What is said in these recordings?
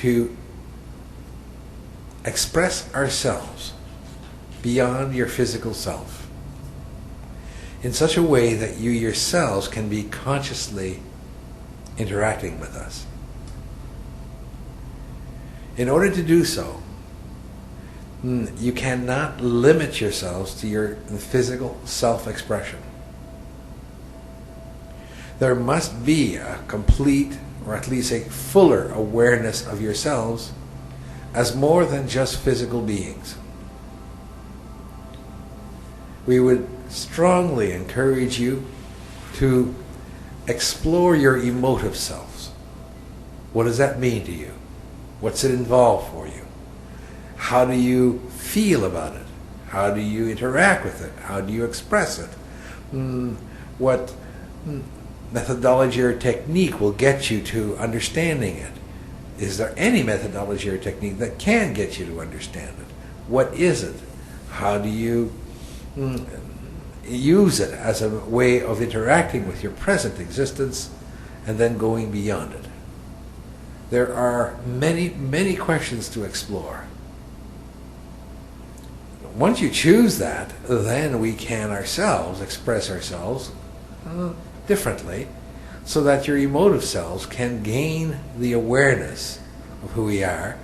to express ourselves beyond your physical self in such a way that you yourselves can be consciously interacting with us. In order to do so, you cannot limit yourselves to your physical self-expression. There must be a complete, or at least a fuller awareness of yourselves as more than just physical beings. We would strongly encourage you to explore your emotive selves. What does that mean to you? What's it involve for you? How do you feel about it? How do you interact with it? How do you express it? What methodology or technique will get you to understanding it? Is there any methodology or technique that can get you to understand it? What is it? How do you use it as a way of interacting with your present existence and then going beyond it? There are many, many questions to explore. Once you choose that, then we can ourselves express ourselves differently, so that your emotive selves can gain the awareness of who we are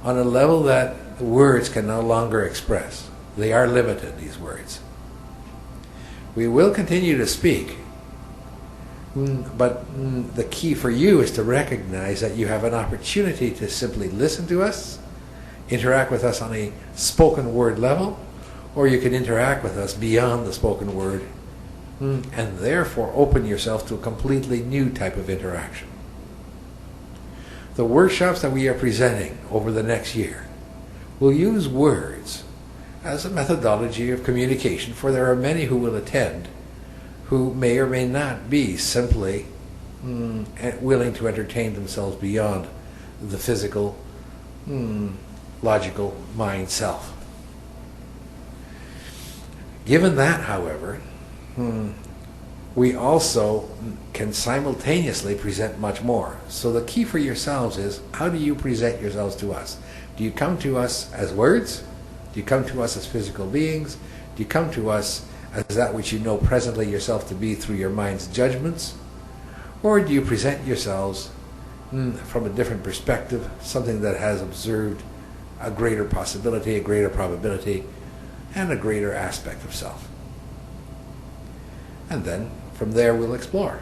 on a level that words can no longer express. They are limited, these words. We will continue to speak, but the key for you is to recognize that you have an opportunity to simply listen to us, interact with us on a spoken word level, or you can interact with us beyond the spoken word and therefore open yourself to a completely new type of interaction. The workshops that we are presenting over the next year will use words as a methodology of communication, for there are many who will attend who may or may not be simply willing to entertain themselves beyond the physical, logical mind self. Given that, however, we also can simultaneously present much more. So the key for yourselves is, how do you present yourselves to us? Do you come to us as words? Do you come to us as physical beings? Do you come to us as that which you know presently yourself to be through your mind's judgments? Or do you present yourselves from a different perspective, something that has observed a greater possibility, a greater probability, and a greater aspect of self? And then from there we'll explore.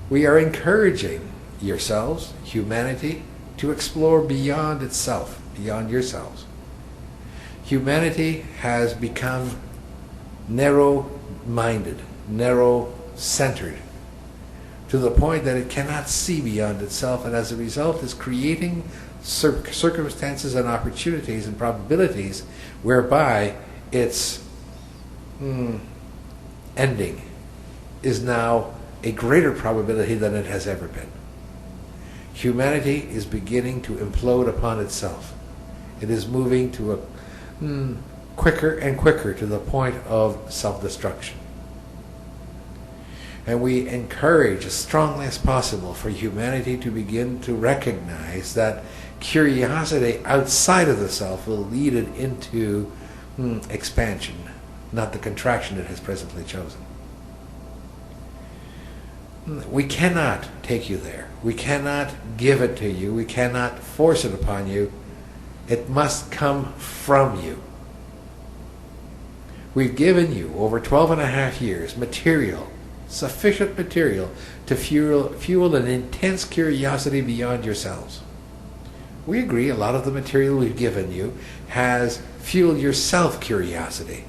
We are encouraging yourselves, humanity, to explore beyond itself, beyond yourselves. Humanity has become narrow-minded, narrow-centered, to the point that it cannot see beyond itself, and as a result is creating circumstances and opportunities and probabilities whereby its ending is now a greater probability than it has ever been. Humanity is beginning to implode upon itself. It is moving to a quicker and quicker to the point of self-destruction. And we encourage as strongly as possible for humanity to begin to recognize that curiosity outside of the self will lead it into expansion, not the contraction it has presently chosen. We cannot take you there. We cannot give it to you. We cannot force it upon you. It must come from you. We've given you, over 12 and a half years, material, sufficient material to fuel an intense curiosity beyond yourselves. We agree a lot of the material we've given you has fueled your self-curiosity.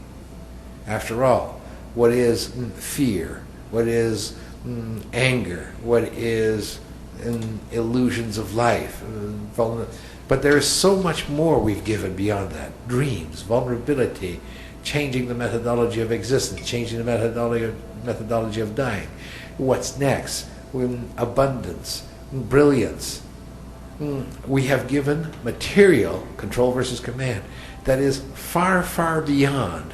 After all, what is fear? What is anger? What is illusions of life? But there is so much more we've given beyond that. Dreams, vulnerability, changing the methodology of existence, changing the methodology of dying. What's next? Abundance, brilliance. We have given material, control versus command, that is far, far beyond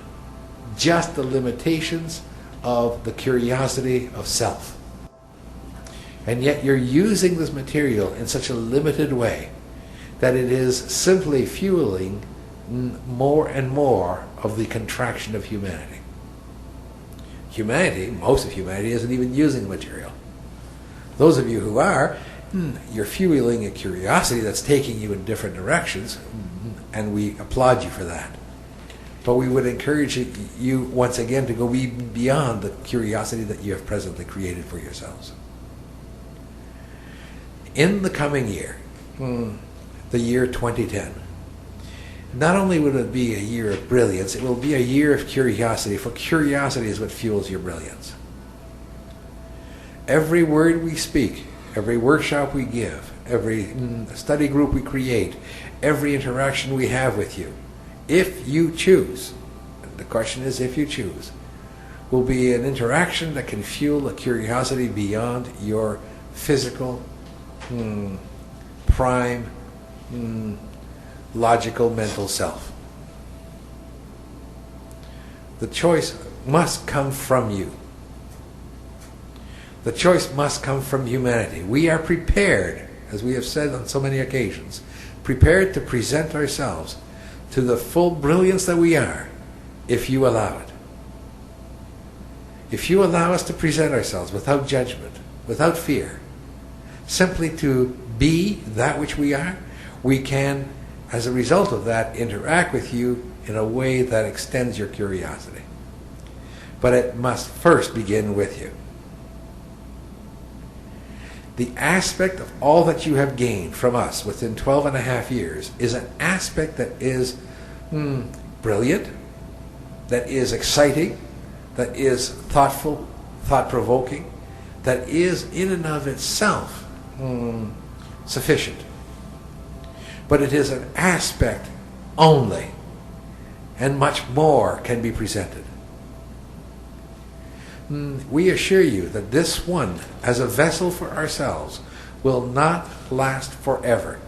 just the limitations of the curiosity of self. And yet you're using this material in such a limited way that it is simply fueling more and more of the contraction of humanity. Humanity, most of humanity, isn't even using the material. Those of you who are, you're fueling a curiosity that's taking you in different directions, and we applaud you for that. But we would encourage you once again to go beyond the curiosity that you have presently created for yourselves. In the coming year, the year 2010, not only will it be a year of brilliance, it will be a year of curiosity, for curiosity is what fuels your brilliance. Every word we speak, every workshop we give, every study group we create, every interaction we have with you, if you choose, the question is if you choose, will be an interaction that can fuel a curiosity beyond your physical, prime, logical mental self. The choice must come from you. The choice must come from humanity. We are prepared, as we have said on so many occasions, prepared to present ourselves to the full brilliance that we are, if you allow it. If you allow us to present ourselves without judgment, without fear, simply to be that which we are, we can, as a result of that, interact with you in a way that extends your curiosity. But it must first begin with you. The aspect of all that you have gained from us within 12 and a half years is an aspect that is brilliant, that is exciting, that is thoughtful, thought-provoking, that is in and of itself sufficient. But it is an aspect only, and much more can be presented. We assure you that this one, as a vessel for ourselves, will not last forever.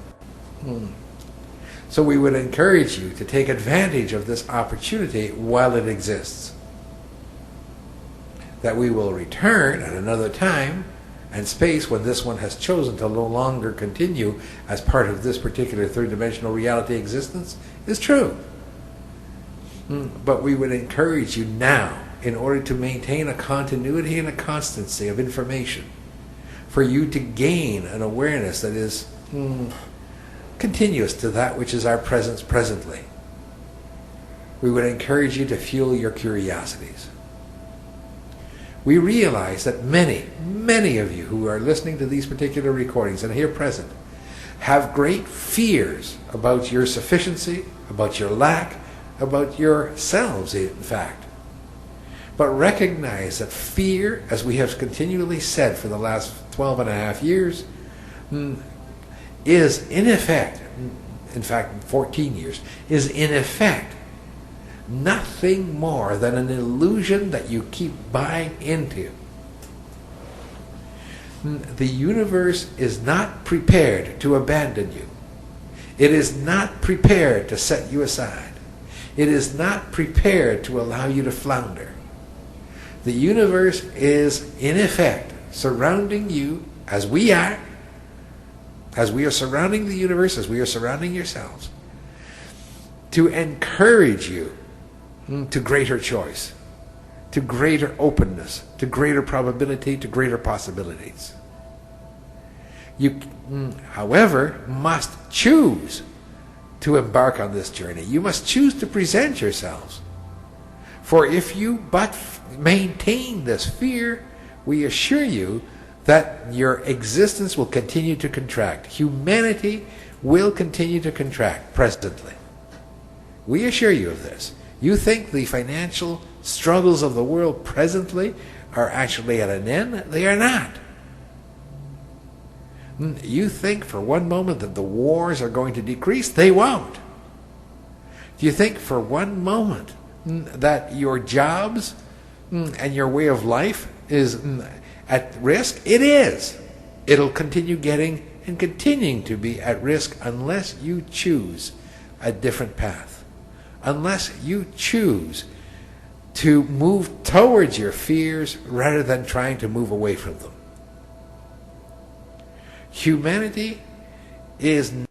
So we would encourage you to take advantage of this opportunity while it exists. That we will return at another time and space when this one has chosen to no longer continue as part of this particular third-dimensional reality existence is true. But we would encourage you now, in order to maintain a continuity and a constancy of information, for you to gain an awareness that is continuous to that which is our presence presently. We would encourage you to fuel your curiosities. We realize that many of you who are listening to these particular recordings and here present have great fears about your sufficiency, about your lack, about yourselves, in fact. But recognize that fear, as we have continually said for the last 12 and a half years, is in effect, in fact 14 years, is in effect nothing more than an illusion that you keep buying into. The universe is not prepared to abandon you. It is not prepared to set you aside. It is not prepared to allow you to flounder. The universe is, in effect, surrounding you as we are surrounding the universe, as we are surrounding yourselves, to encourage you to greater choice, to greater openness, to greater probability, to greater possibilities. You, however, must choose to embark on this journey. You must choose to present yourselves. For if you but maintain this fear, we assure you that your existence will continue to contract. Humanity will continue to contract presently. We assure you of this. You think the financial struggles of the world presently are actually at an end? They are not. You think for one moment that the wars are going to decrease? They won't. Do you think for one moment that your jobs and your way of life is at risk? It is. It'll continue getting and continuing to be at risk unless you choose a different path. Unless you choose to move towards your fears rather than trying to move away from them. Humanity is